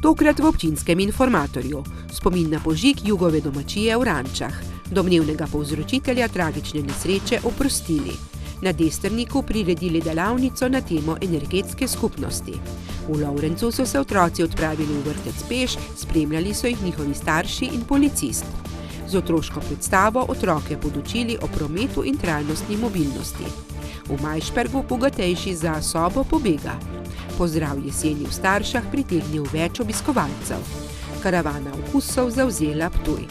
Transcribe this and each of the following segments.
Tokrat v občinskem informatorju. Spomin na požig Jugove domačije v Rančah. Domnevnega povzročitelja tragične nesreče oprostili. Na Destrniku priredili delavnico na temo energetske skupnosti. V Lovrencu so se otroci odpravili v vrtec peš, spremljali so jih njihovi starši in policist. Z otroško predstavo otroke podučili o prometu in trajnostni mobilnosti. V Majšpergu bogatejši za sobo pobega. Pozdrav jeseni v Staršah pritegnil več obiskovalcev. Karavana okusov zavzela Ptuj.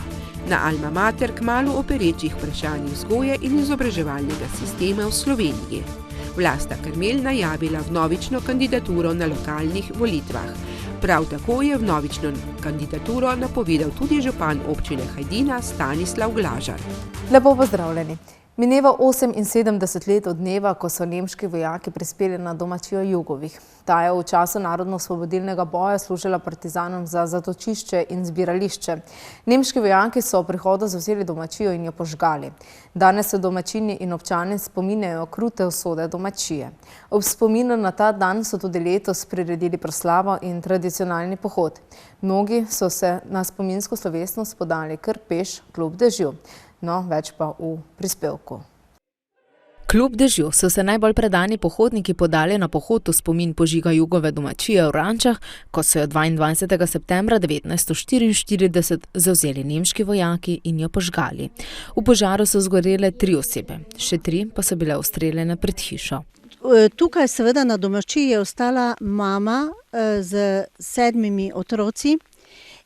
Na Alma Mater kmalu o perečih vprašanjih vzgoje in izobraževalnega sistema v Sloveniji. Vlasta Karmel najavila vnovično kandidaturo na lokalnih volitvah. Prav tako je vnovično kandidaturo napovedal tudi župan občine Hajdina Stanislav Glažar. Lepo pozdravljeni. Mineva 78 let od dneva, ko so nemški vojaki prispeli na domačijo Jugovih. Ta je v času narodno-osvobodilnega boja služila partizanom za zatočišče in zbirališče. Nemški vojaki so ob prihodu zavzeli domačijo in jo požgali. Danes se domačini in občani spominjajo krute usode domačije. Ob spominu na ta dan so tudi letos priredili proslavo in tradicionalni pohod. Mnogi so se na spominsko slovesnost podali kar peš kljub dežju. No, več pa v prispevku. Kljub dežju so se najbolj predani pohodniki podali na pohod v spomin požiga Jugove domačije v Rančah, ko so jo 22. septembra 1944 zavzeli nemški vojaki in jo požgali. V požaru so zgorele 3 osebe, še 3 pa so bile ustreljene pred hišo. Tukaj seveda na domačiji je ostala mama z 7 otroci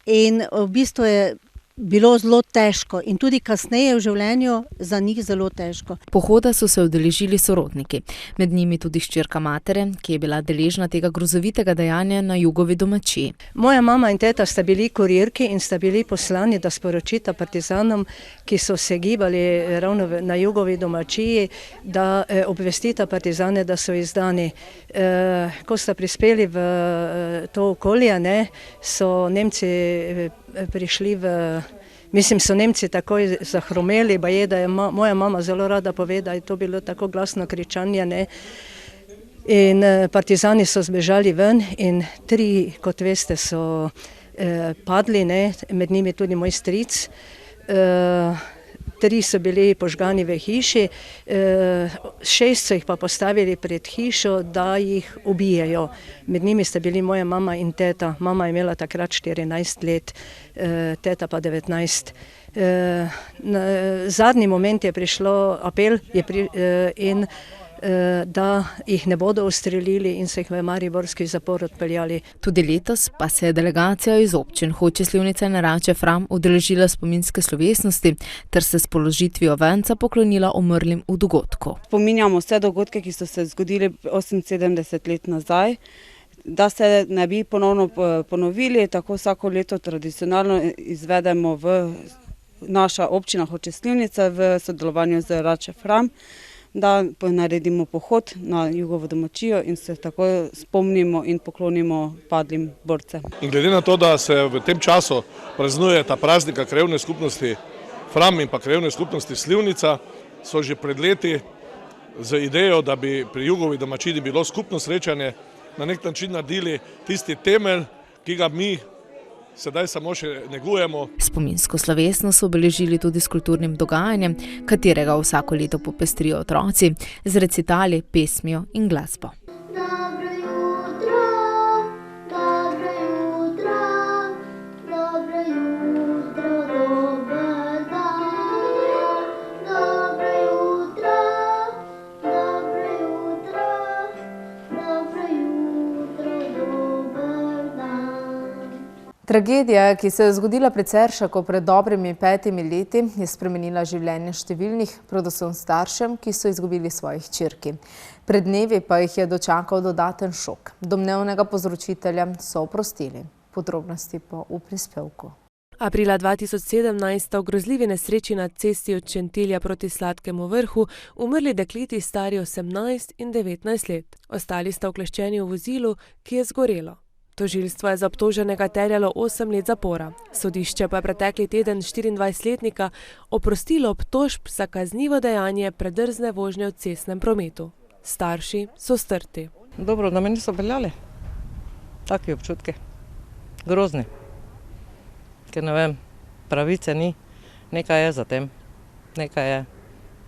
in v bistvu je bilo zelo težko in tudi kasneje v življenju za njih zelo težko. Pohoda so se udeležili sorodniki, med njimi tudi hčerka matere, ki je bila deležna tega grozovitega dejanja na Jugovi domačiji. Moja mama in teta sta bili kurirki in sta bili poslani, da sporočita partizanom, ki so se gibali ravno na Jugovi domačiji, da obvestita partizane, da so izdani. Ko sta prispeli v to okolje, so Nemci prišli so Nemci takoj zahromeli, baje, da je moja mama zelo rada pove, da je to bilo tako glasno kričanje, In partizani so zbežali ven in 3, kot veste, so padli, med njimi tudi moj stric. 3 so bili požgani v hiši, 6 so jih pa postavili pred hišo, da jih ubijejo. Med njimi sta bili moja mama in teta. Mama je imela takrat 14 let, teta pa 19. Zadnji moment je prišlo apel in da jih ne bodo ustrelili in se jih v mariborski zapor odpeljali. Tudi letos pa se je delegacija iz občin Hoče, Slivnica in Rače Fram udeležila spominske slovesnosti ter se s položitvijo venca poklonila umrlim v dogodku. Spominjamo vse dogodke, ki so se zgodili 78 let nazaj, da se ne bi ponovno ponovili, tako vsako leto tradicionalno izvedemo v naša občina Hoče, Slivnica v sodelovanju z Rače Fram, da naredimo pohod na Jugovo domačijo in se tako spomnimo in poklonimo padlim borcem. In glede na to, da se v tem času praznuje ta praznika krajevne skupnosti Fram in pa krajevne skupnosti Slivnica, so že pred leti z idejo, da bi pri Jugovi domačiji bilo skupno srečanje, na nek način naredili tisti temelj, ki ga mi sedaj samo še negujemo. Spominsko slovesnost so obeležili tudi s kulturnim dogajanjem, katerega vsako leto popestrijo otroci, z recitali, pesmijo in glasbo. Tragedija, ki se je zgodila pri Ceršaku pred dobrimi 5 leti, je spremenila življenje številnih, predvsem staršem, ki so izgubili svojih hčerki. Pred dnevi pa jih je dočakal dodaten šok. Domnevnega povzročitelja so oprostili. Podrobnosti pa v prispevku. Aprila 2017 sta v grozljivi nesreči na cesti od Šentilja proti Sladkemu Vrhu umrli dekleti stari 18 in 19 let. Ostali sta ukleščeni v vozilu, ki je zgorelo. Tožilstvo je za obtoženega terjalo 8 let zapora. Sodišče pa je pretekli teden 24-letnika oprostilo obtožb za kaznivo dejanje predrzne vožnje v cestnem prometu. Starši so strti. Dobro, da me niso peljali. Taki občutki. grozni. Ker ne vem, pravice ni, nekaj je za tem, nekaj je,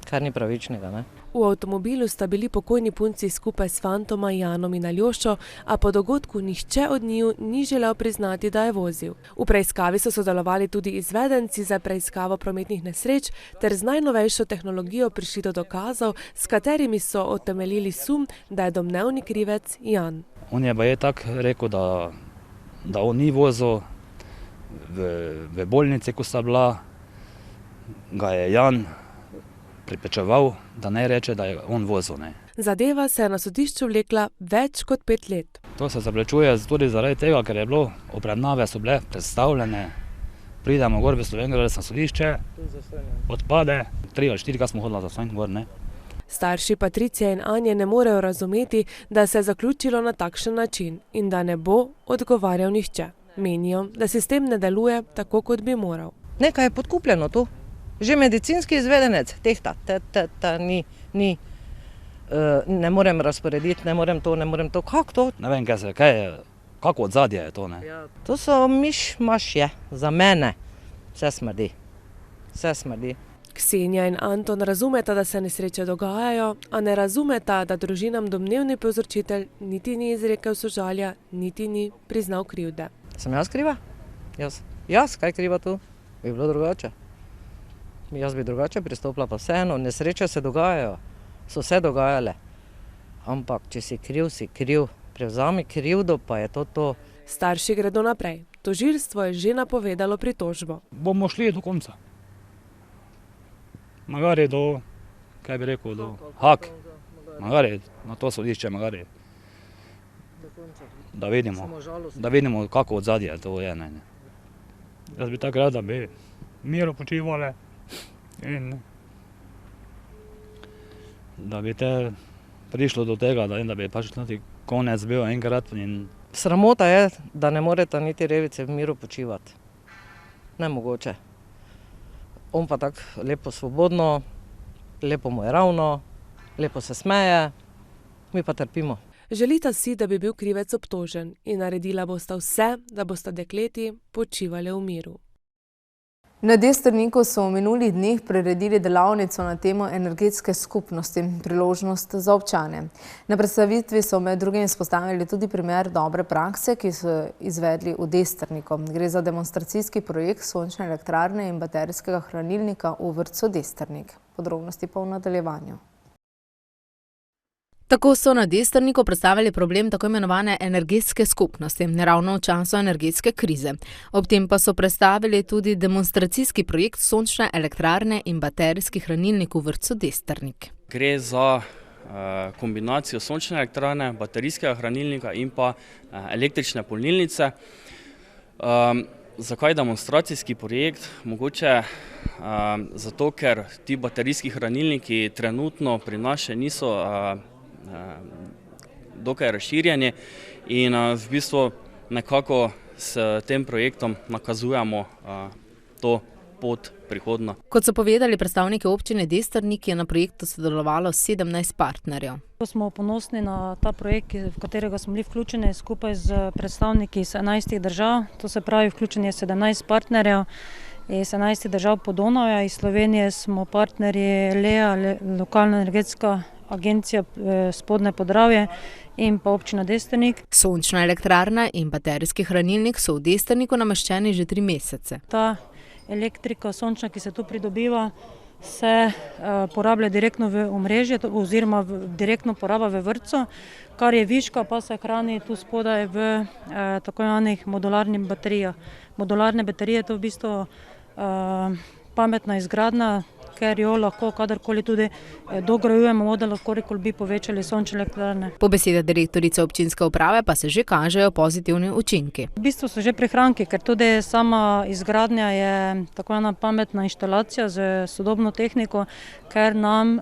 kar ni pravičnega, ne. V avtomobilu sta bili pokojni punci skupaj s fantoma Janom in Aljošo, a po dogodku nihče od njiju ni želel priznati, da je vozil. V preiskavi so sodelovali tudi izvedenci za preiskavo prometnih nesreč ter z najnovejšo tehnologijo prišli do dokazov, s katerimi so utemeljili sum, da je domnevni krivec Jan. On je baje tako rekel, da on ni vozil v bolnici, ko sta bila, ga je Jan pripečeval, da ne reče, da je on vozil. Ne. Zadeva se je na sodišču vlekla več kot 5 let. To se zavlečuje tudi zaradi tega, ker je bilo obravnave so bile predstavljene. Pridemo gor v Slovenjgrad na sodišče, odpade, 3 ali 4, kaj smo hodili za svojim gor, ne. Starši Patricije in Anje ne morejo razumeti, da se je zaključilo na takšen način in da ne bo odgovarjal nihče. Menijo, da sistem ne deluje tako, kot bi moral. Nekaj je podkupljeno tu. Že medicinski izvedenec tehta, ne morem razporediti, ne morem to, kako to? Ne vem, kaj je, kako odzadje je to, ne. To so mišmašje, za mene. Vse smrdi. Ksenija in Anton razumeta, da se nesreče dogajajo, a ne razumeta, da družinam domnevni povzročitelj niti ni izrekel sožalja, niti ni priznal krivde. Sem jaz kriva? Jaz, kaj kriva tu? Bi bilo drugače. Jaz bi drugače pristopila, pa vseeno, nesreče se dogajajo, so se dogajale. Ampak, če si kriv, prevzami krivdo, pa je to. Starši gredo naprej. Tožilstvo je že napovedalo pritožbo. Bomo šli do konca. Magari do, kaj bi rekel, do Hak. Magari na to sodišče, magari. Da vidimo, kako odzadje to je. Ne. Jaz bi tako rad, da bi miro počivale. In da bi te prišlo do tega, da bi pač konec bil enkrat. Sramota je, da ne moreta niti revice v miru počivati. Nemogoče. On pa tako lepo svobodno, lepo mu je ravno, lepo se smeje, mi pa trpimo. Želita si, da bi bil krivec obtožen in naredila bosta vse, da bosta dekleti počivale v miru. Na Destrniku so v minulih dneh priredili delavnico na temo energetske skupnosti, priložnost za občane. Na predstavitvi so med drugim izpostavili tudi primer dobre prakse, ki so izvedli v Destrniku. Gre za demonstracijski projekt sončne elektrarne in baterijskega hranilnika v vrtcu Destrnik. Podrobnosti pa v nadaljevanju. Tako so na Destrniku predstavili problem tako imenovane energetske skupnosti, ravno v času energetske krize. Ob tem pa so predstavili tudi demonstracijski projekt sončne elektrarne in baterijski hranilnik v vrtcu Destrnik. Gre za kombinacijo sončne elektrarne, baterijskega hranilnika in pa električne polnilnice. Zakaj demonstracijski projekt? Mogoče zato, ker ti baterijski hranilniki trenutno pri nas še niso dokaj razširjeni in v bistvu nekako s tem projektom nakazujemo to pot prihodno. Kot so povedali predstavniki občine Destrnik, je na projektu sodelovalo 17 partnerjev. Smo ponosni na ta projekt, v katerega smo bili vključeni skupaj z predstavniki iz 11 držav, to se pravi vključeni je 17 partnerjev iz 11 držav Podonavja. Iz Slovenije smo partnerji LEA, lokalna energetska agencija Spodnje Podravje in pa občina Destrnik. Sončna elektrarna in baterijski hranilnik so v Destrniku nameščeni že 3 mesece. Ta elektrika sončna, ki se tu pridobiva, se porablja direktno v omrežje oziroma direktno poraba v vrtcu, kar je viška, pa se hrani tu spodaj v tako imenovanih modularnih baterijah. Modularne baterije to v bistvu pametna izgradnja, ker jo lahko kadarkoli tudi dograjujemo, da lahko bi povečali sončne elektrarne. Po besedah direktorice občinske uprave pa se že kažejo pozitivni učinki. V bistvu so že prihranki, ker tudi sama izgradnja je tako ena pametna inštalacija z sodobno tehniko, ker nam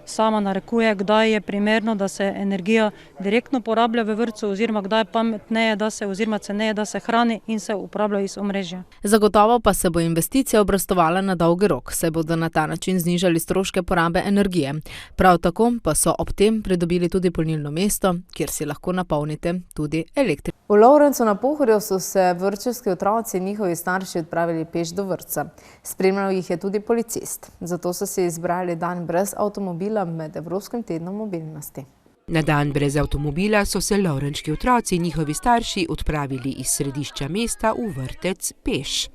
sama narekuje, kdaj je primerno, da se energija direktno porablja v vrtcu oziroma kdaj je pametneje, da se oziroma ceneje, da se hrani in se uporablja iz omrežja. Zagotovo pa se bo investicija obrestovala na dolgi rok, saj bodo na ta način znižali stroške porabe energije. Prav tako pa so ob tem pridobili tudi polnilno mesto, kjer si lahko napolnite tudi elektriko. V Lovrencu na Pohorju so se vrtčevski otroci in njihovi starši odpravili peš do vrtca. Spremljal jih je tudi policist. Zato so si izbrali dan brez avtomobila med Evropskim tednom mobilnosti. Na dan brez avtomobila so se lovrenčki otroci in njihovi starši odpravili iz središča mesta v vrtec peš.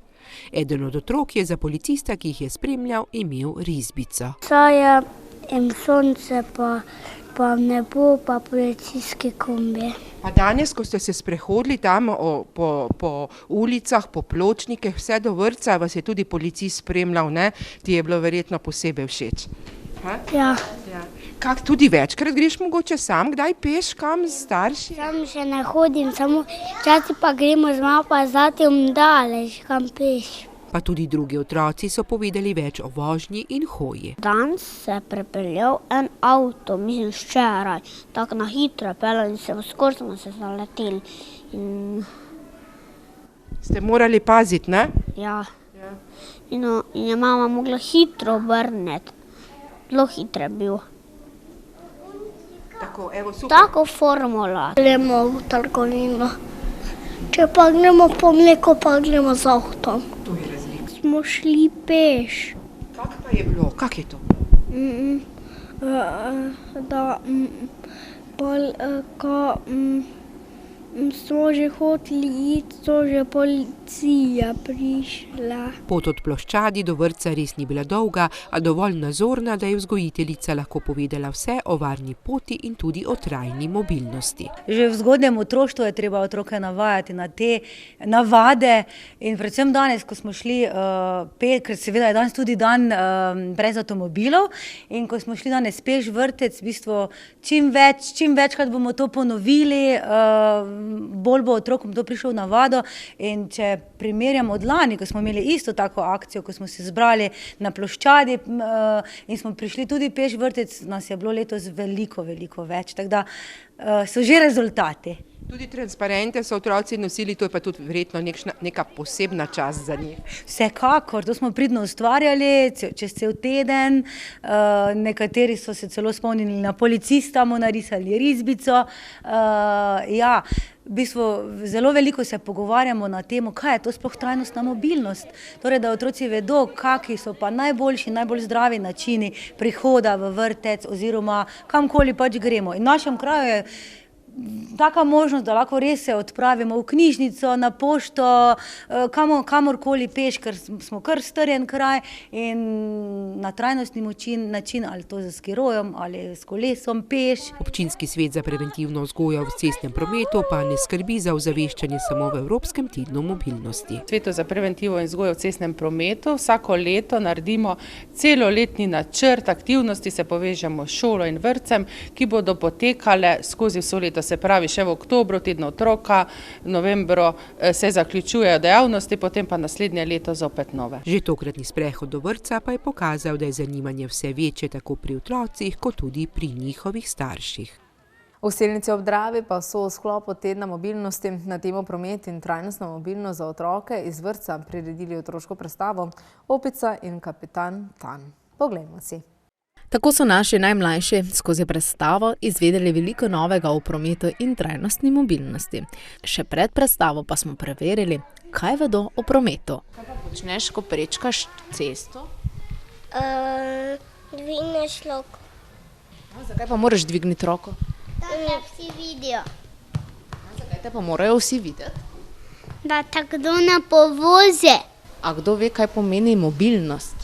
Eden od otrok je za policista, ki jih je spremljal, imel risbico. Saja in sonce pa nebo pa policijski kombi. Pa danes, ko ste se sprehodili tam po ulicah, po pločnikih, vse do vrtca, vas je tudi policist spremljal, ne? Ti je bilo verjetno posebej všeč. Ja. Kak tudi večkrat greš mogoče sam, kdaj peš kam s starši? Sam še ne hodim, samo včasih pa gremo z mamo pa zatem daleč, kam peš. Pa tudi drugi otroci so povedali več o vožnji in hoji. Danes se je prepeljal en avto, mislim včeraj, tako na hitro peljal in skoraj smo se zaleteli. Ste morali paziti, ne? Ja. In je mama mogla hitro obrniti. Zelo hitro je bil. Tako formula. Gremo v trgovino. Če pa gremo po mleko, pa gremo z avtom. To je razlika. Smo šli peš. Kak pa je bilo? Kak je to? Smo že hoteli iti, so že policija prišla. Pot od ploščadi do vrtca res ni bila dolga, a dovolj nazorna, da je vzgojiteljica lahko povedala vse o varni poti in tudi o trajni mobilnosti. Že v zgodnjem otroštvu je treba otroke navajati na te navade in predvsem danes, ko smo šli ker seveda je danes tudi dan brez avtomobilov in ko smo šli danes peš vrtec, v bistvu čim večkrat bomo to ponovili, bolj bo otrokom to prišlo v navado in če primerjam od lani, ko smo imeli isto tako akcijo, ko smo se zbrali na ploščadi in smo prišli tudi peš vrtec, nas je bilo letos veliko več, tako da so že rezultati. Tudi transparente so otroci nosili, to je pa tudi verjetno neka posebna čast za njih. Vsekakor, to smo pridno ustvarjali čez cel teden, nekateri so se celo spomnili na policista, mu narisali risbico, ja. V bistvu zelo veliko se pogovarjamo na temo, kaj je to sploh trajnostna mobilnost. Torej, da otroci vedo, kakšni so pa najboljši, najbolj zdravi načini prihoda v vrtec oziroma kamkoli pač gremo. In v našem kraju je taka možnost, da lahko res se odpravimo v knjižnico, na pošto, kamorkoli peš, ker smo kar strjen kraj in na trajnostni način, ali to z skirojem ali s kolesom peš. Občinski svet za preventivno vzgojo v cestnem prometu pa ne skrbi za ozaveščanje samo v Evropskem tednu mobilnosti. Svetu za preventivo in vzgojo v cestnem prometu vsako leto naredimo celoletni načrt aktivnosti, se povežemo s šolo in vrtcem, ki bodo potekale skozi vso leto. Se pravi, še v oktobru, tednu otroka, novembru se zaključujejo dejavnosti, potem pa naslednje leto zopet nove. Že tokratni sprehod do vrtca pa je pokazal, da je zanimanje vse večje tako pri otrocih, kot tudi pri njihovih starših. V Selnici ob Dravi pa so v sklopu tedna mobilnosti na temo promet in trajnostna mobilnost za otroke iz vrtca priredili otroško predstavo Opica in kapitan Tan. Poglejmo si. Tako so naši najmlajši skozi predstavo izvedeli veliko novega o prometu in trajnostni mobilnosti. Še pred predstavo pa smo preverili, kaj vedo o prometu. Kaj pa počneš, ko prečkaš cesto? Dvigneš roko. Zakaj pa moraš dvigniti roko? Da te vsi vidijo. Zakaj te pa morajo vsi videti? Da te kdo ne povozi. A kdo ve, kaj pomeni mobilnost?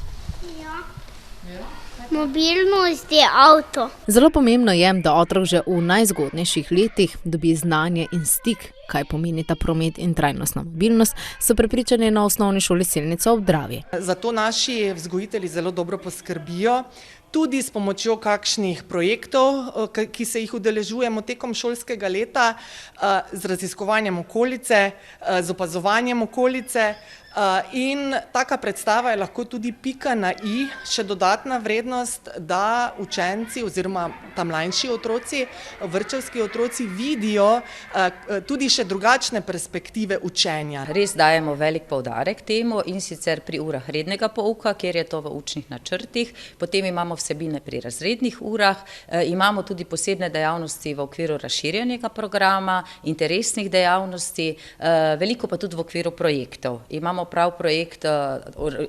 Mobilnost je avto. Zelo pomembno je, da otrok že v najzgodnejših letih dobi znanje in stik, kaj pomeni ta promet in trajnostna mobilnost, so prepričani na osnovni šoli Selnica ob Dravi. Zato naši vzgojitelji zelo dobro poskrbijo, tudi s pomočjo kakšnih projektov, ki se jih udeležujemo tekom šolskega leta, z raziskovanjem okolice, z opazovanjem okolice, In taka predstava je lahko tudi pika na i, še dodatna vrednost, da učenci oziroma ta mlajši otroci, vrtčevski otroci vidijo tudi še drugačne perspektive učenja. Res dajemo velik poudarek temu in sicer pri urah rednega pouka, kjer je to v učnih načrtih, potem imamo vsebine pri razrednih urah, imamo tudi posebne dejavnosti v okviru razširjenega programa, interesnih dejavnosti, veliko pa tudi v okviru projektov. Imamo prav projekt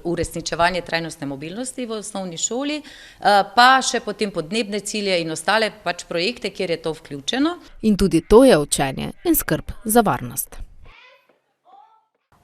uresničevanje trajnostne mobilnosti v osnovni šoli, pa še potem podnebne cilje in ostale pač projekte, kjer je to vključeno. In tudi to je učenje in skrb za varnost.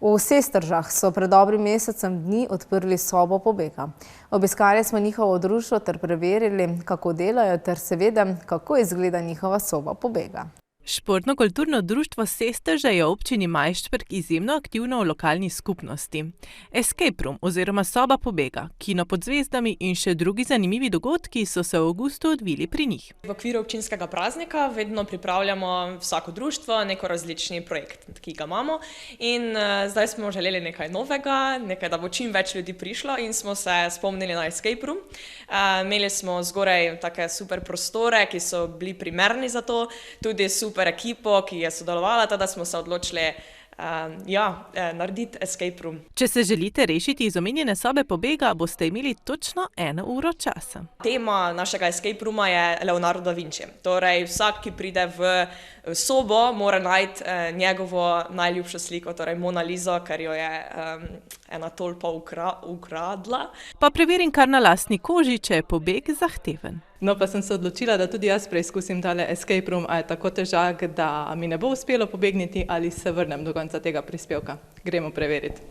V Sestržah so pred dobrim mesecem dni odprli sobo pobega. Obiskali smo njihovo društvo ter preverili, kako delajo ter seveda, kako izgleda njihova soba pobega. Športno-kulturno društvo Sestrže je v občini Majšperk izjemno aktivno v lokalni skupnosti. Escape room oziroma soba pobega, kino pod zvezdami in še drugi zanimivi dogodki so se v avgustu odvili pri njih. V okviru občinskega praznika vedno pripravljamo vsako društvo neko različni projekt, ki ga imamo. In zdaj smo želeli nekaj novega, nekaj, da bo čim več ljudi prišlo in smo se spomnili na escape room. Imeli smo zgoraj take super prostore, ki so bili primerni za to, tudi super ekipo, ki je sodelovala, da smo se odločili narediti escape room. Če se želite rešiti iz omenjene sobe pobega, boste imeli točno 1 uro časa. Tema našega escape rooma je Leonardo da Vinci. Torej, vsak, ki pride v sobo, mora najti njegovo najljubšo sliko, torej Mona Lizo, ker jo je ena tolpa ukradla. Pa preverim kar na lastni koži, če je pobeg zahteven. No, pa sem se odločila, da tudi jaz preizkusim tale escape room, a je tako težak, da mi ne bo uspelo pobegniti ali se vrnem do konca tega prispevka. Gremo preveriti.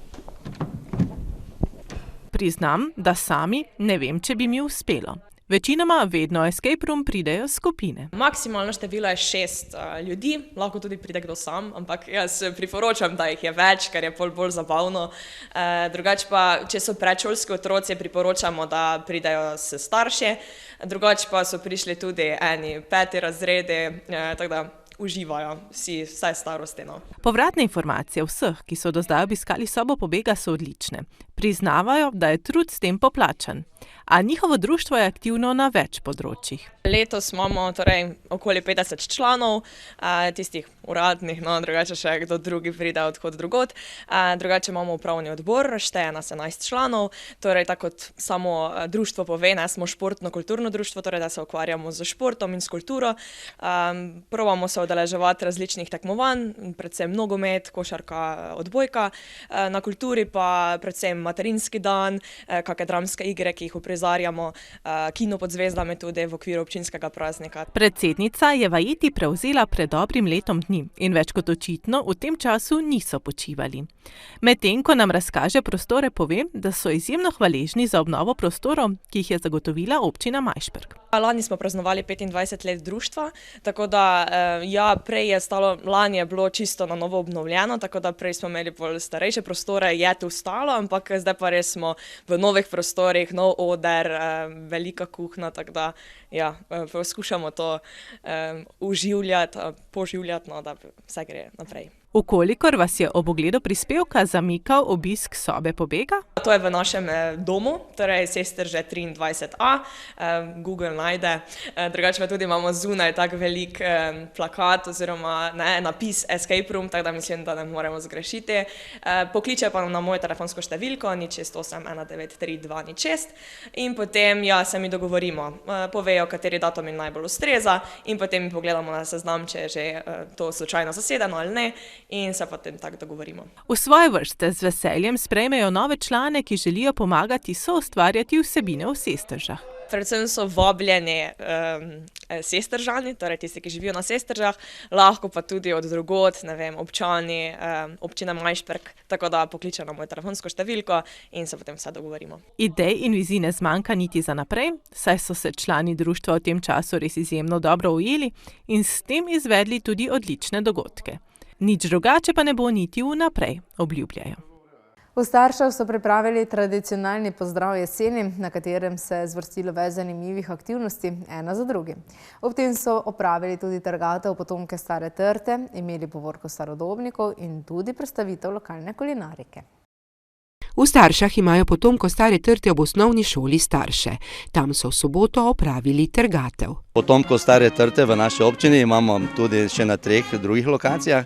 Priznam, da sami ne vem, če bi mi uspelo. Večinoma vedno escape room pridejo skupine. Maksimalno število je 6 ljudi, lahko tudi pride kdo sam, ampak jaz priporočam, da jih je več, ker je bolj zabavno. Drugače pa, če so predšolski otroci, priporočamo, da pridejo s starši, drugače pa so prišli tudi eni 5. razredi, tako da uživajo vsi, vsaj starosti. Povratne informacije vseh, ki so do zdaj obiskali sobo pobega, so odlične. Priznavajo, da je trud s tem poplačan. A njihovo društvo je aktivno na več področjih. Letos imamo torej okoli 50 članov, tistih uradnih, drugače še kdo drugi pride odhod drugod. Drugače imamo upravni odbor, šteje nas 11 članov, torej tako kot samo društvo pove, smo športno-kulturno društvo, torej da se ukvarjamo z športom in s kulturo. Probamo se udeleževati različnih tekmovanj, predvsem nogomet, košarka, odbojka. Na kulturi pa predvsem materinski dan, kakšne dramske igre, ki jih uprizarjamo, kino pod zvezdami tudi v okviru občinskega praznika. Predsednica je vajeti prevzela pred dobrim letom dni in več kot očitno v tem času niso počivali. Medtem, ko nam razkaže prostore, pove, da so izjemno hvaležni za obnovo prostorov, ki jih je zagotovila občina Majšperk. Lani smo praznovali 25 let društva, tako da prej je stalo, lani je bilo čisto na novo obnovljeno, tako da prej smo imeli bolj starejše prostore, je tu stalo, ampak zdaj pa res smo v novih prostorih, nov oder, velika kuhna, tako da poskušamo to poživljati, da vse gre naprej. Vkolikor vas je ob ogledu prispevka zamikal obisk sobe pobega? To je v našem domu, torej Sestrže 23A, Google najde. Drugače pa tudi imamo zunaj tak velik plakat oziroma napis Escape Room, tako da mislim, da ne moremo zgrešiti. Pokliče pa na mojo telefonsko številko 068 193 206 in potem se mi dogovorimo, povejo, kateri datum jim najbolj ustreza in potem mi pogledamo na seznam, če je že to slučajno zasedeno ali ne. In se potem tako dogovorimo. V svoje vrste z veseljem sprejmejo nove člane, ki želijo pomagati soustvarjati vsebine v Sestržah. Predvsem so vabljeni Sestržani, torej tisti, ki živijo na Sestržah, lahko pa tudi od drugod, občani, občina Majšperk, tako da pokliče na mojo telefonsko številko in se potem vse dogovorimo. Idej in vizij ne zmanjka niti za naprej, saj so se člani društva v tem času res izjemno dobro ujeli in s tem izvedli tudi odlične dogodke. Nič drugače pa ne bo niti vnaprej, obljubljajo. V Staršah so pripravili tradicionalni pozdrav jeseni, na katerem se je zvrstilo več zanimivih aktivnosti, ena za drugim. Ob tem so opravili tudi trgatev potomke stare trte, imeli povorko starodobnikov in tudi predstavitev lokalne kulinarike. V Staršah imajo potomko Stare Trte ob osnovni šoli starše. Tam so v soboto opravili trgatev. Potomko Stare Trte v naši občini imamo tudi še na 3 drugih lokacijah.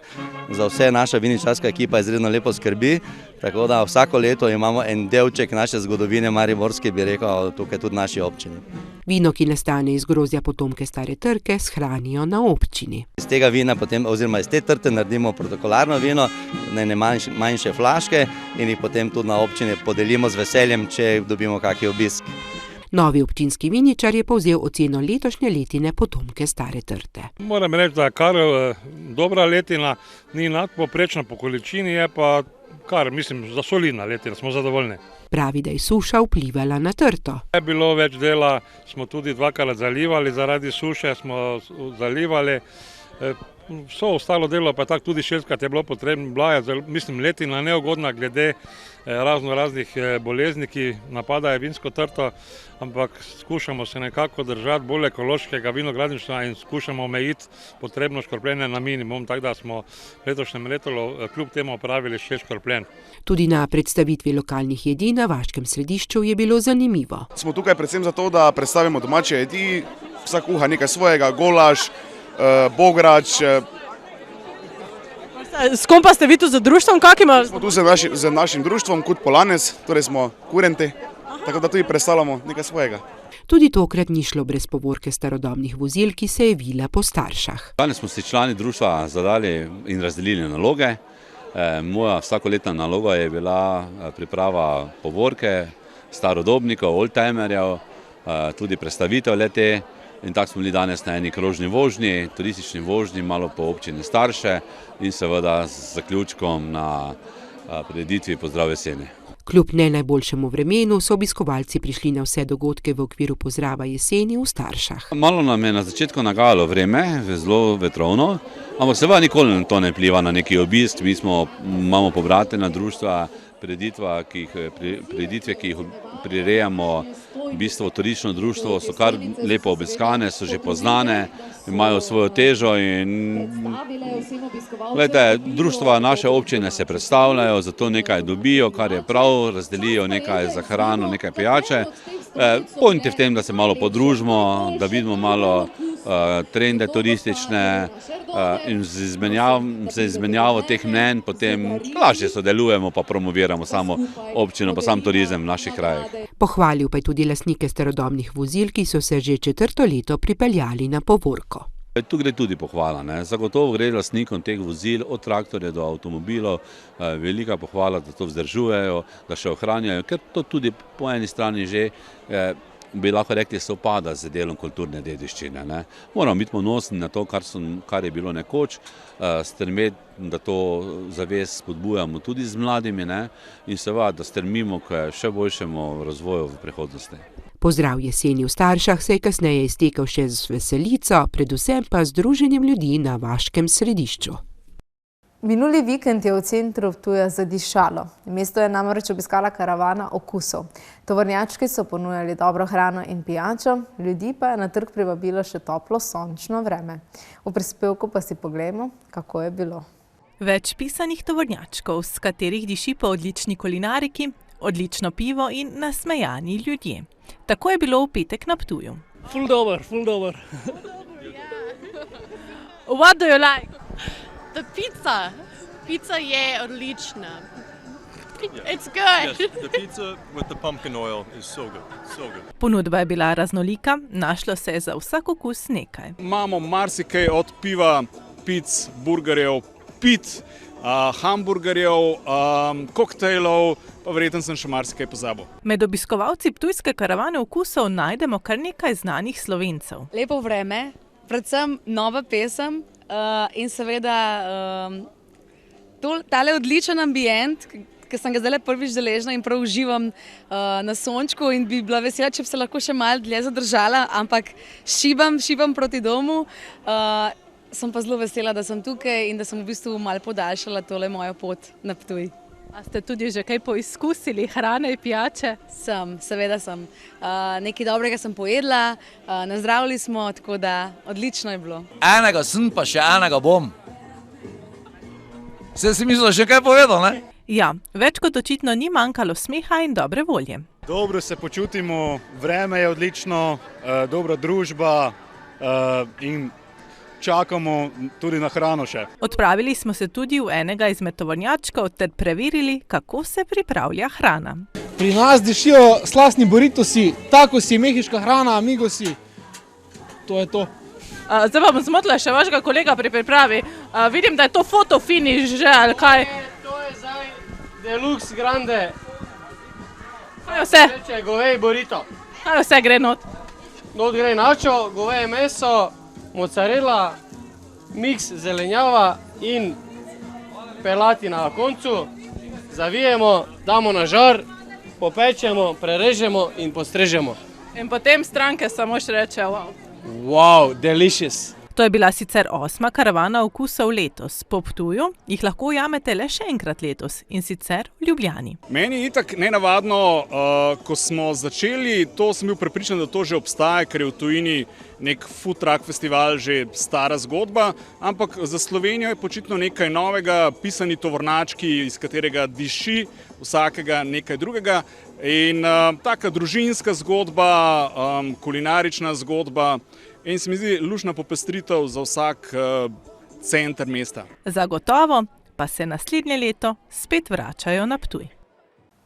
Za vse naša viničarska ekipa izredno lepo skrbi, tako da vsako leto imamo en delček naše zgodovine mariborske, bi rekel, tukaj tudi v naši občini. Vino, ki nastane iz grozdja potomke Stare Trte, shranijo na občini. Iz tega vina potem, oziroma iz te trte naredimo protokolarno vino, ne manjše flaške in jih potem tudi na občini podelimo z veseljem, če dobimo kakšen obisk. Novi občinski viničar je povzel oceno letošnje letine potomke Stare Trte. Moram reči, da je kar dobra letina, ni nadpovprečna po količini, je pa kar, mislim, za solidna letina, smo zadovoljni. Pravi, da je suša vplivala na trto. Je bilo več dela, smo tudi 2-krat zalivali, zaradi suše smo zalivali. Vso ostalo delo pa tako tudi 6-krat je bilo potrebno. Bila je, mislim, letina neugodna glede raznih bolezni, ki napadajo vinsko trto, ampak skušamo se nekako držati bolj ekološkega vinogradništva in skušamo omejiti potrebno škropljenje na minimum, tako da smo letošnjem letu kljub temu opravili 6 škropljenj. Tudi na predstavitvi lokalnih jedi na Vaškem Središču je bilo zanimivo. Smo tukaj predvsem zato, da predstavimo domače jedi, vsak kuha nekaj svojega, golaž, bograč. S kom pa ste vi tu z društvom? Smo tu z našim društvom Kut Polanec, torej smo kurenti, tako da tudi predstavljamo nekaj svojega. Tudi tokrat ni šlo brez povorke starodobnih vozil, ki se je vila po Staršah. Danes smo si člani društva zadali in razdelili naloge. Moja vsakoletna naloga je bila priprava povorke starodobnikov, oldtimerjev, tudi predstavitev le-te. In tako smo bili danes na eni krožni vožnji, turistični vožnji, malo po občini Starše in seveda z zaključkom na prireditvi Pozdrav jeseni. Kljub ne najboljšemu vremenu so obiskovalci prišli na vse dogodke v okviru Pozdrava jeseni v Staršah. Malo nam je na začetku nagajalo vreme, zelo vetrovno, ampak seveda nikoli to ne vpliva na neki obisk. Mi imamo pobratena društva, prireditve, ki jih prirejamo, v bistvu turistično društvo, so kar lepo obiskane, so že poznane, imajo svojo težo in društva naše občine se predstavljajo, zato nekaj dobijo, kar je prav, razdelijo nekaj za hrano, nekaj pijače. Point je v tem, da se malo podružimo, da vidimo malo trende turistične in z izmenjavo teh mnenj potem lažje sodelujemo pa promoviramo samo občino pa sam turizem v naših krajih. Pohvalil pa je tudi lastnike starodobnih vozil, ki so se že 4. leto pripeljali na povorko. Tu gre tudi pohvala. Zagotovo gre lastnikom teh vozil, od traktorja do avtomobilov, velika pohvala, da to vzdržujejo, da še ohranjajo, ker to tudi po eni strani že bi lahko rekli sovpada z delom kulturne dediščine. Moramo biti ponosni na to, kar je bilo nekoč, stremeti, da to zavest spodbujamo tudi z mladimi in seveda, da stremimo k še boljšemu razvoju v prihodnosti. Pozdrav jeseni v Staršah se je kasneje iztekel še z veselico, predvsem pa z druženjem ljudi na Vaškem Središču. Minuli vikend je v centru Ptuja zadišalo. Mesto je namreč obiskala karavana okusov. Tovornjački so ponujali dobro hrano in pijačo, ljudi pa je na trg privabilo še toplo sončno vreme. V prispevku pa si poglejmo, kako je bilo. Več pisanih tovornjačkov, s katerih diši po odlični kulinariki, odlično pivo in nasmejani ljudje. Tako je bilo v petek na Ptuju. Ful dober, ful dober. What do you like? The pizza. Pizza je odlična. It's good. Yes, the pizza with the pumpkin oil is so good. So good. Ponudba je bila raznolika, našlo se je za vsak okus nekaj. Imamo marsikaj od piva, pic, burgerjev, hamburgerjev, koktejlov, pa verjetno sem še marsikaj pozabil. Med obiskovalci ptujske karavane okusov najdemo kar nekaj znanih Slovencev. Lepo vreme, predvsem nova pesem in seveda tale odličen ambient, ki sem ga zdaj prvič deležna in prav uživam na sončku in bi bila vesela, če bi se lahko še malo dlje zadržala, ampak šibam proti domu. Sem pa zelo vesela, da sem tukaj in da sem v bistvu malo podaljšala tole mojo pot na Ptuj. A ste tudi že kaj poizkusili, hrane in pijače? Seveda sem. Nekaj dobrega sem pojedla, nazdravili smo, tako da odlično je bilo. Enega sem, pa še enega bom. Se si mislila še kaj povedal, ne? Ja, več kot očitno ni manjkalo smeha in dobre volje. Dobro se počutimo, vreme je odlično, dobra družba in čakamo tudi na hrano še. Odpravili smo se tudi v enega izmed tovornjačkov ter preverili, kako se pripravlja hrana. Pri nas dišijo slastni burritosi, takosi, mehiška hrana, amigosi. To je to. Zdaj pa bom zmotila še vašega kolega pri pripravi. Vidim, da je to foto finish že, ali kaj? To je zdaj deluxe grande. Kaj vse? Goveji burrito. Kaj vse gre not? Not gre načo, goveje meso, mozzarella, miks zelenjava in pelati na koncu. Zavijemo, damo na žar, popečemo, prerežemo in postrežemo. In potem stranke samo še reče, wow. Wow, delicious. To je bila sicer 8. karavana okusov letos. Po Ptuju jih lahko ujamete le še enkrat letos, in sicer v Ljubljani. Meni je itak nenavadno, ko smo začeli, to sem bil prepričan, da to že obstaja, ker je v tujini nek food truck festival že stara zgodba, ampak za Slovenijo je počitno nekaj novega, pisani tovornački, iz katerega diši vsakega nekaj drugega. In taka družinska zgodba, kulinarična zgodba in se mi zdi luštna popestritev za vsak center mesta. Zagotovo pa se naslednje leto spet vračajo na Ptuj.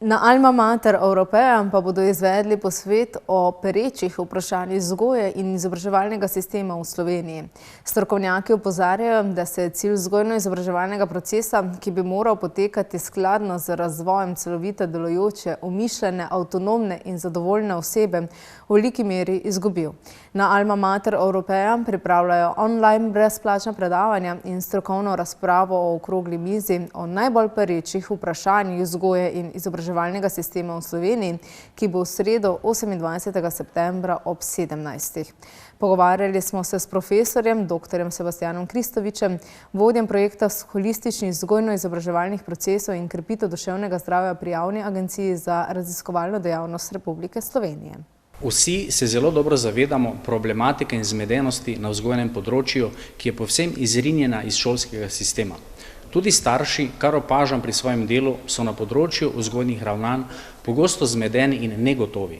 Na Alma Mater Europeam pa bodo izvedli posvet o perečih vprašanjih vzgoje in izobraževalnega sistema v Sloveniji. Strokovnjaki opozarjajo, da se cilj vzgojno-izobraževalnega procesa, ki bi moral potekati skladno z razvojem celovite, delujoče, umišljene, avtonomne in zadovoljne osebe, v veliki meri izgubil. Na Alma Mater Europeam pripravljajo online brezplačna predavanja in strokovno razpravo o okrogli mizi o najbolj perečih vprašanjih vzgoje in izobraževalnega sistema v Sloveniji, ki bo v sredo 28. septembra ob 17. Pogovarjali smo se s profesorjem, dr. Sebastianom Kristovičem, vodjem projekta holističnih vzgojno-izobraževalnih procesov in krepitev duševnega zdravja pri Javni agenciji za raziskovalno dejavnost Republike Slovenije. Vsi se zelo dobro zavedamo problematike in zmedenosti na vzgojnem področju, ki je povsem izrinjena iz šolskega sistema. Tudi starši, kar opažam pri svojem delu, so na področju vzgojnih ravnanj pogosto zmedeni in negotovi.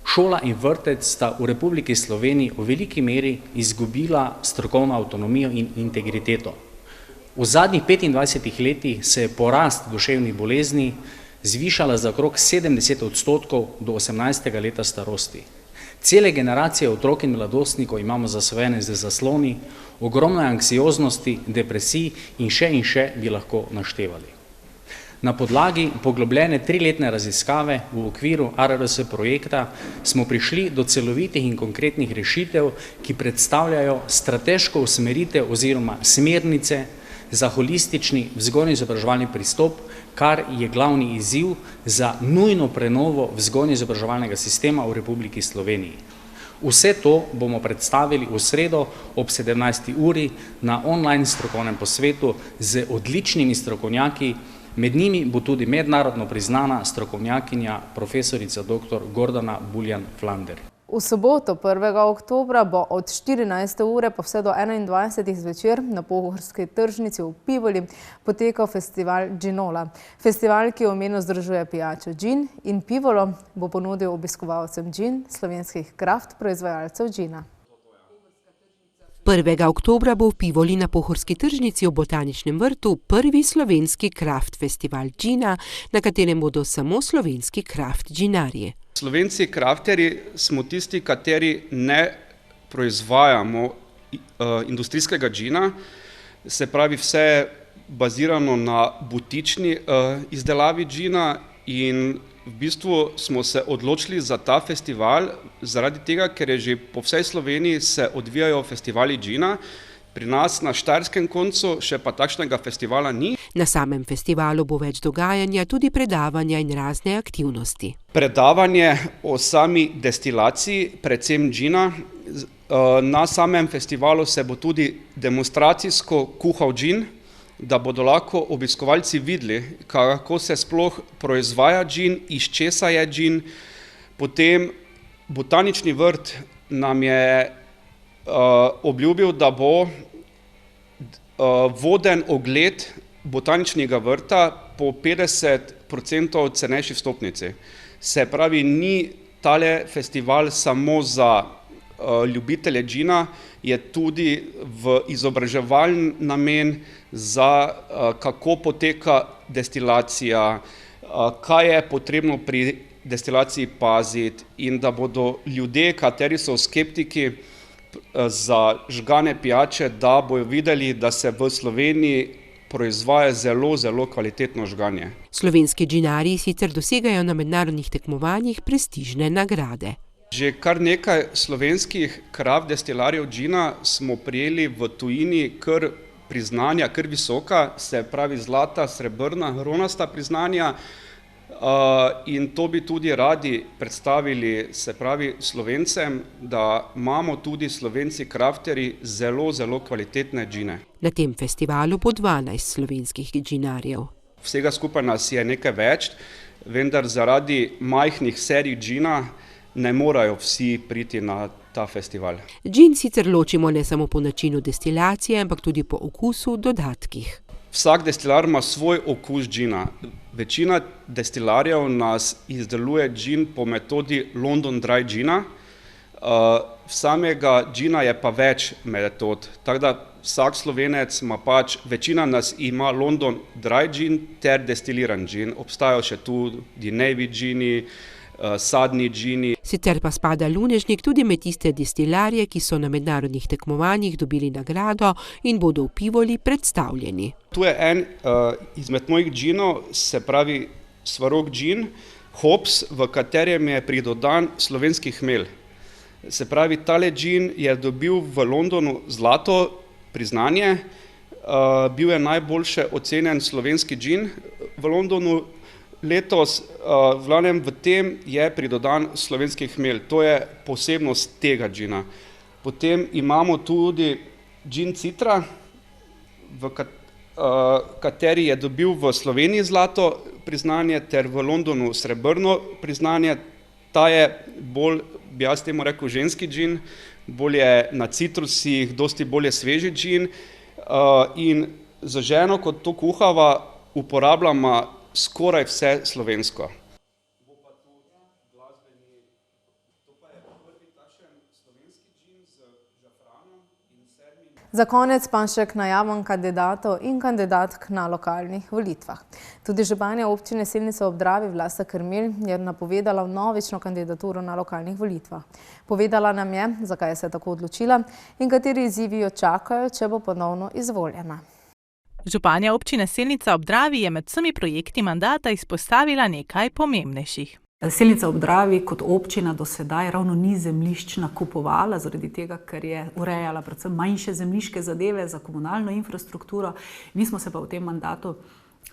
Šola in vrtec sta v Republiki Sloveniji v veliki meri izgubila strokovno avtonomijo in integriteto. V zadnjih 25 letih se je porast duševnih bolezni zvišala za okrog 70% do 18. leta starosti. Cele generacije otrok in mladostnikov imamo zasvojene z zasloni, ogromno anksioznosti, depresij in še bi lahko naštevali. Na podlagi poglobljene 3-letne raziskave v okviru ARRS projekta smo prišli do celovitih in konkretnih rešitev, ki predstavljajo strateško usmeritev oziroma smernice za holistični vzgojno-izobraževalni pristop, kar je glavni izziv za nujno prenovo vzgojno-izobraževalnega sistema v Republiki Sloveniji. Vse to bomo predstavili v sredo ob 17. uri na online strokovnem posvetu z odličnimi strokovnjaki, med njimi bo tudi mednarodno priznana strokovnjakinja profesorica dr. Gordana Buljan-Flander. V soboto 1. oktobra bo od 14. ure pa vse do 21. zvečer na Pohorski tržnici v Pivoli potekal festival Ginola. Festival, ki v imenu združuje pijačo gin in pivolo, bo ponudil obiskovalcem gin slovenskih kraft proizvajalcev gina. 1. oktobra bo v Pivoli na Pohorski tržnici v Botaničnem vrtu prvi slovenski kraft festival gina, na katerem bodo samo slovenski kraft ginarji. Slovenci krafterji smo tisti, kateri ne proizvajamo industrijskega džina, se pravi vse bazirano na butični izdelavi džina in v bistvu smo se odločili za ta festival zaradi tega, ker je že po vsej Sloveniji se odvijajo festivali džina. Pri nas na štajerskem koncu še pa takšnega festivala ni. Na samem festivalu bo več dogajanja, tudi predavanja in razne aktivnosti. Predavanje o sami destilaciji, predvsem džina. Na samem festivalu se bo tudi demonstracijsko kuhal džin, da bodo lahko obiskovalci videli, kako se sploh proizvaja džin, iz česa je džin. Potem Botanični vrt nam je obljubil, da bo voden ogled botaničnega vrta po 50% cenejši vstopnici. Se pravi, ni tale festival samo za ljubitelje džina, je tudi v izobraževalni namen za kako poteka destilacija, kaj je potrebno pri destilaciji paziti in da bodo ljudje, kateri so skeptiki za žgane pijače, da bojo videli, da se v Sloveniji proizvaja zelo, zelo kvalitetno žganje. Slovenski džinarji sicer dosegajo na mednarodnih tekmovanjih prestižne nagrade. Že kar nekaj slovenskih kraft destilarjev džina smo prijeli v tujini kar priznanja, kar visoka, se pravi zlata, srebrna, bronasta priznanja, in to bi tudi radi predstavili, se pravi Slovencem, da imamo tudi Slovenci krafterji zelo, zelo kvalitetne džine. Na tem festivalu bo 12 slovenskih džinarjev. Vsega skupaj nas je nekaj več, vendar zaradi majhnih serij džina ne morajo vsi priti na ta festival. Džin sicer ločimo ne samo po načinu destilacije, ampak tudi po okusu, dodatkih. Vsak destilar ima svoj okus džina. Večina destilarjev nas izdeluje džin po metodi London Dry džina. Samega džina je pa več metod, tako da vsak Slovenec ima pač, večina nas ima London Dry džin ter destiliran džin. Obstajajo še tudi navy džini, sadni džini. Sicer pa spada Lunežnik tudi med tiste destilarje, ki so na mednarodnih tekmovanjih dobili nagrado in bodo v Pivoli predstavljeni. Tu je en izmed mojih džinov, se pravi Svarog džin, hops, v katerem je pridodan slovenski hmelj. Se pravi, tale džin je dobil v Londonu zlato priznanje, bil je najboljše ocenjen slovenski džin v Londonu. Letos v tem je pridodan slovenski hmelj, to je posebnost tega džina. Potem imamo tudi džin Citra, kateri je dobil v Sloveniji zlato priznanje ter v Londonu srebrno priznanje. Ta je bolj, bi jaz temu rekel, ženski džin, bolj je na citrusih, dosti bolj je sveži džin in za ženo, kot to kuhava, uporabljamo skoraj vse slovensko. Za konec pa še k najavam kandidatov in kandidatk na lokalnih volitvah. Tudi županja občine Selnica ob Dravi Vlasta Krmelj je napovedala vnovično kandidaturo na lokalnih volitvah. Povedala nam je, zakaj se je tako odločila in kateri izzivi jo čakajo, če bo ponovno izvoljena. Županja občine Selnica ob Dravi je med vsemi projekti mandata izpostavila nekaj pomembnejših. Selnica ob Dravi kot občina do sedaj ravno ni zemljišč nakupovala, zaradi tega, ker je urejala predvsem manjše zemljiške zadeve za komunalno infrastrukturo. Mi smo se pa v tem mandatu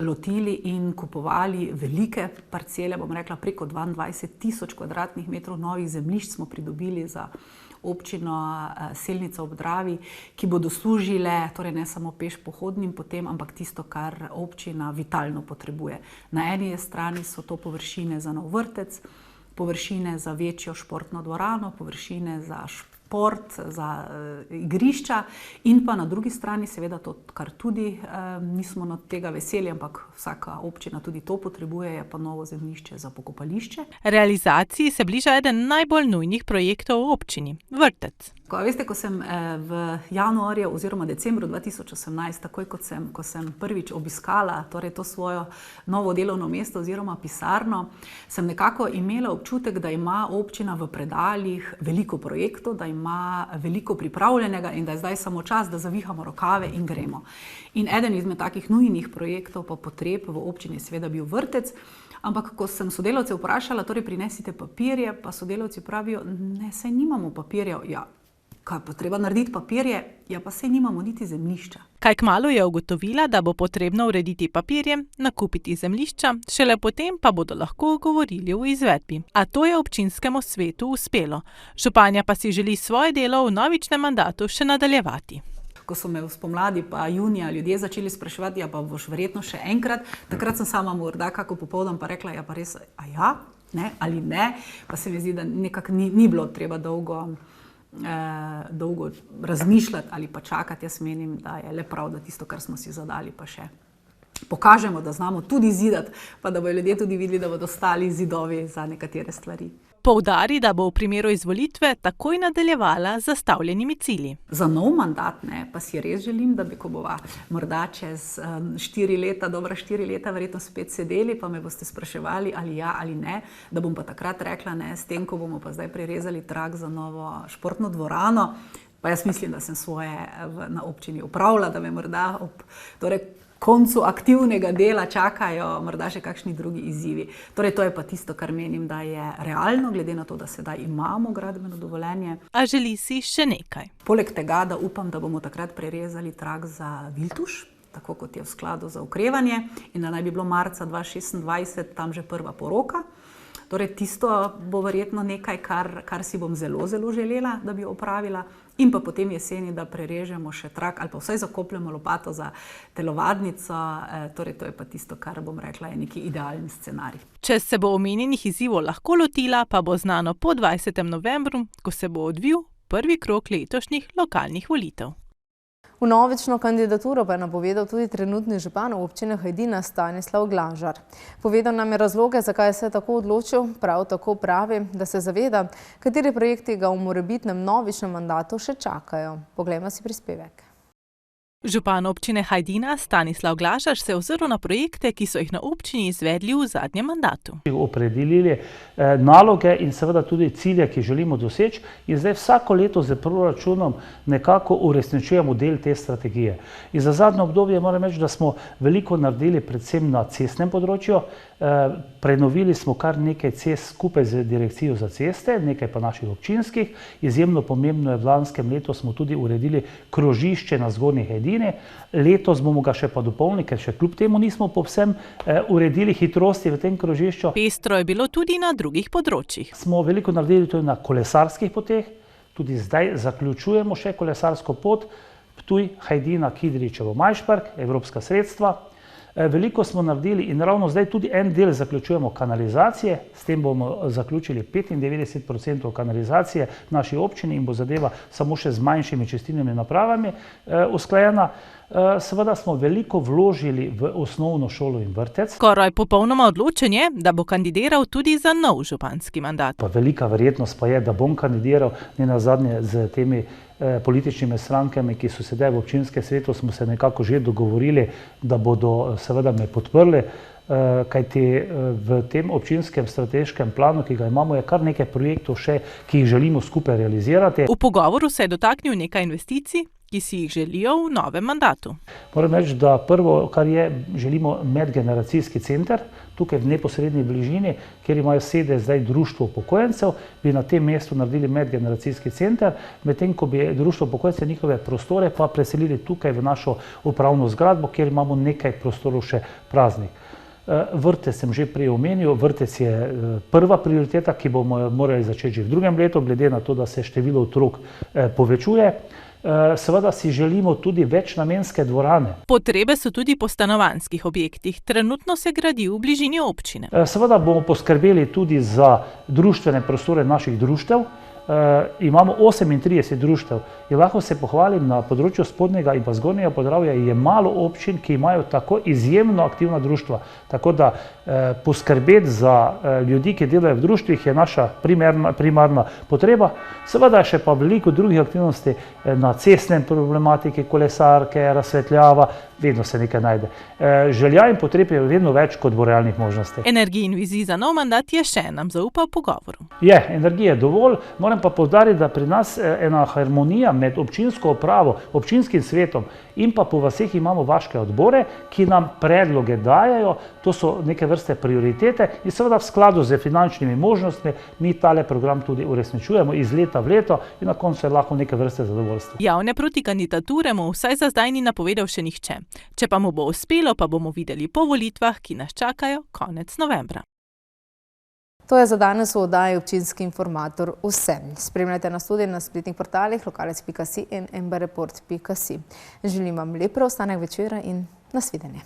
lotili in kupovali velike parcele, bom rekla preko 22.000 kvadratnih metrov novih zemljišč smo pridobili za občino Selnica ob Dravi, ki bodo služile, torej ne samo peš pohodnim potem, ampak tisto, kar občina vitalno potrebuje. Na eni strani so to površine za nov vrtec, površine za večjo športno dvorano, površine za šport, za igrišča in pa na drugi strani seveda to, kar tudi nismo od tega veseli, ampak vsaka občina tudi to potrebuje, je pa novo zemljišče za pokopališče. Realizaciji se bliža eden najbolj nujnih projektov v občini, vrtec. Veste, ko sem v januarju oziroma decembru 2018, takoj ko sem prvič obiskala torej to svojo novo delovno mesto oziroma pisarno, sem nekako imela občutek, da ima občina v predaljih veliko projektov, da ima veliko pripravljenega in da je zdaj samo čas, da zavihamo rokave in gremo. In eden izmed takih nujnih projektov pa potreb v občini je seveda bil vrtec, ampak ko sem sodelavce vprašala, torej prinesite papirje, pa sodelavci pravijo, ne, saj nimamo papirjev. Ja, kaj pa treba narediti papirje? Ja, pa saj nimamo niti zemljišča. Kaj kmalu je ugotovila, da bo potrebno urediti papirje, nakupiti zemljišča, šele potem pa bodo lahko govorili o izvedbi. A to je občinskemu svetu uspelo. Županja pa si želi svoje delo v novičnem mandatu še nadaljevati. Ko so me v spomladi pa junija ljudje začeli spraševati, ja pa boš verjetno še enkrat, takrat sem sama morda kako popoldan pa rekla, ja pa res, a ja, ne, ali ne, pa se mi zdi, da nekako ni bilo treba dolgo razmišljati ali pa čakati. Jaz menim, da je le prav, da tisto, kar smo si zadali, pa še pokažemo, da znamo tudi zidati, pa da bodo ljudje tudi videli, da bodo stali zidovi za nekatere stvari. Poudari, da bo v primeru izvolitve takoj nadaljevala z zastavljenimi cilji. Za nov mandat pa si res želim, da bi, ko bova morda čez 4 leta, dobra 4 leta verjetno spet sedeli, pa me boste spraševali ali ja ali ne, da bom pa takrat rekla ne, s tem, ko bomo pa zdaj prirezali trak za novo športno dvorano, pa jaz mislim, da sem svoje na občini upravila, da me morda ob koncu aktivnega dela čakajo morda še kakšni drugi izzivi. Torej, to je pa tisto, kar menim, da je realno, glede na to, da sedaj imamo gradbeno dovoljenje. A želi si še nekaj. Poleg tega, da upam, da bomo takrat prerezali trak za Viltuš, tako kot je v skladu za okrevanje, in da naj bi bilo marca 2026 tam že prva poroka. Torej, tisto bo verjetno nekaj, kar si bom zelo, zelo želela, da bi jo opravila. In pa potem jeseni, da prerežemo še trak ali pa vsaj zakopljemo lopato za telovadnico. Torej, to je pa tisto, kar bom rekla, je neki idealni scenarij. Če se bo omenjenih izzivov lahko lotila, pa bo znano po 20. novembru, ko se bo odvil prvi krog letošnjih lokalnih volitev. Vnovično kandidaturo pa je napovedal tudi trenutni župan občine Hajdina Stanislav Glažar. Povedal nam je razloge, zakaj se je tako odločil, prav tako pravi, da se zaveda, kateri projekti ga v morebitnem novičnem mandatu še čakajo. Poglejmo si prispevek. Župan občine Hajdina Stanislav Glažar se je ozrl na projekte, ki so jih na občini izvedli v zadnjem mandatu. Opredelili naloge in seveda tudi cilje, ki želimo doseči, in zdaj vsako leto z proračunom nekako uresničujemo del te strategije. In za zadnje obdobje moram reči, da smo veliko naredili predvsem na cestnem področju. Prenovili smo kar nekaj cest skupaj z direkcijo za ceste, nekaj pa naših občinskih. Izjemno pomembno je, v lanskem letu smo tudi uredili krožišče na Zgornji Hajdini. Letos bomo ga še pa dopolnili, ker še kljub temu nismo povsem uredili hitrosti v tem krožišču. Pestro je bilo tudi na drugih področjih. Smo veliko naredili tudi na kolesarskih poteh, tudi zdaj zaključujemo še kolesarsko pot Ptuj, Hajdina, Kidričevo, Majšperk, evropska sredstva. Veliko smo naredili in ravno zdaj tudi en del zaključujemo kanalizacije, s tem bomo zaključili 95% kanalizacije v naši občini in bo zadeva samo še z manjšimi čistilnimi napravami usklajena. Seveda smo veliko vložili v osnovno šolo in vrtec. Skoraj popolnoma odločen je, da bo kandidiral tudi za nov županski mandat. Velika verjetnost pa je, da bom kandidiral, ne nazadnje z temi političnimi strankami, ki so sedaj v občinskem svetu, smo se nekako že dogovorili, da bodo seveda me podprli, kajti v tem občinskem strateškem planu, ki ga imamo, je kar nekaj projektov še, ki jih želimo skupaj realizirati. V pogovoru se je dotaknil nekaj investicij, ki si jih želijo v novem mandatu. Moram reči, da prvo, kar je, želimo medgeneracijski center, tukaj v neposrednji bližini, kjer imajo sede zdaj društvo upokojencev, bi na tem mestu naredili medgeneracijski center, medtem ko bi društvo upokojencev njihove prostore pa preselili tukaj v našo upravno zgradbo, kjer imamo nekaj prostorov še praznih. Vrtec sem že prej omenil, vrtec je prva prioriteta, ki bomo morali začeti že v drugem letu, glede na to, da se število otrok povečuje. Seveda si želimo tudi večnamenske dvorane. Potrebe so tudi po stanovanjskih objektih. Trenutno se gradi v bližini občine. Seveda bomo poskrbeli tudi za društvene prostore naših društev. Imamo 38 društev in lahko se pohvalim, na področju Spodnjega in pa Zgornjega Podravja je malo občin, ki imajo tako izjemno aktivna društva. Tako da poskrbeti za ljudi, ki delajo v društvih, je naša primarna potreba. Seveda je še pa veliko drugih aktivnosti na cestnem problematiki, kolesarke, razsvetljava, vedno se nekaj najde. Želja in potreb je vedno več kot bo realnih možnosti. Energiji in viziji za nov mandat je še nam zaupal pogovoru. Je, energije je dovolj. Moram pa poudariti, da pri nas ena harmonija med občinsko upravo, občinskim svetom in pa po vaseh imamo vaške odbore, ki nam predloge dajajo, to so neke vrste prioritete in seveda v skladu z finančnimi možnostmi mi tale program tudi uresničujemo iz leta v leto in na koncu je lahko neke vrste zadovoljstvo. Javne protikandidature mu vsaj za zdaj ni napovedal še nihče. Če pa mu bo uspelo, pa bomo videli po volitvah, ki nas čakajo konec novembra. To je za danes v oddaji Občinski informator vse. Spremljajte nas tudi na spletnih portalih lokalec.si in mbreport.si. Želim vam lep preostanek večera in nasvidenje.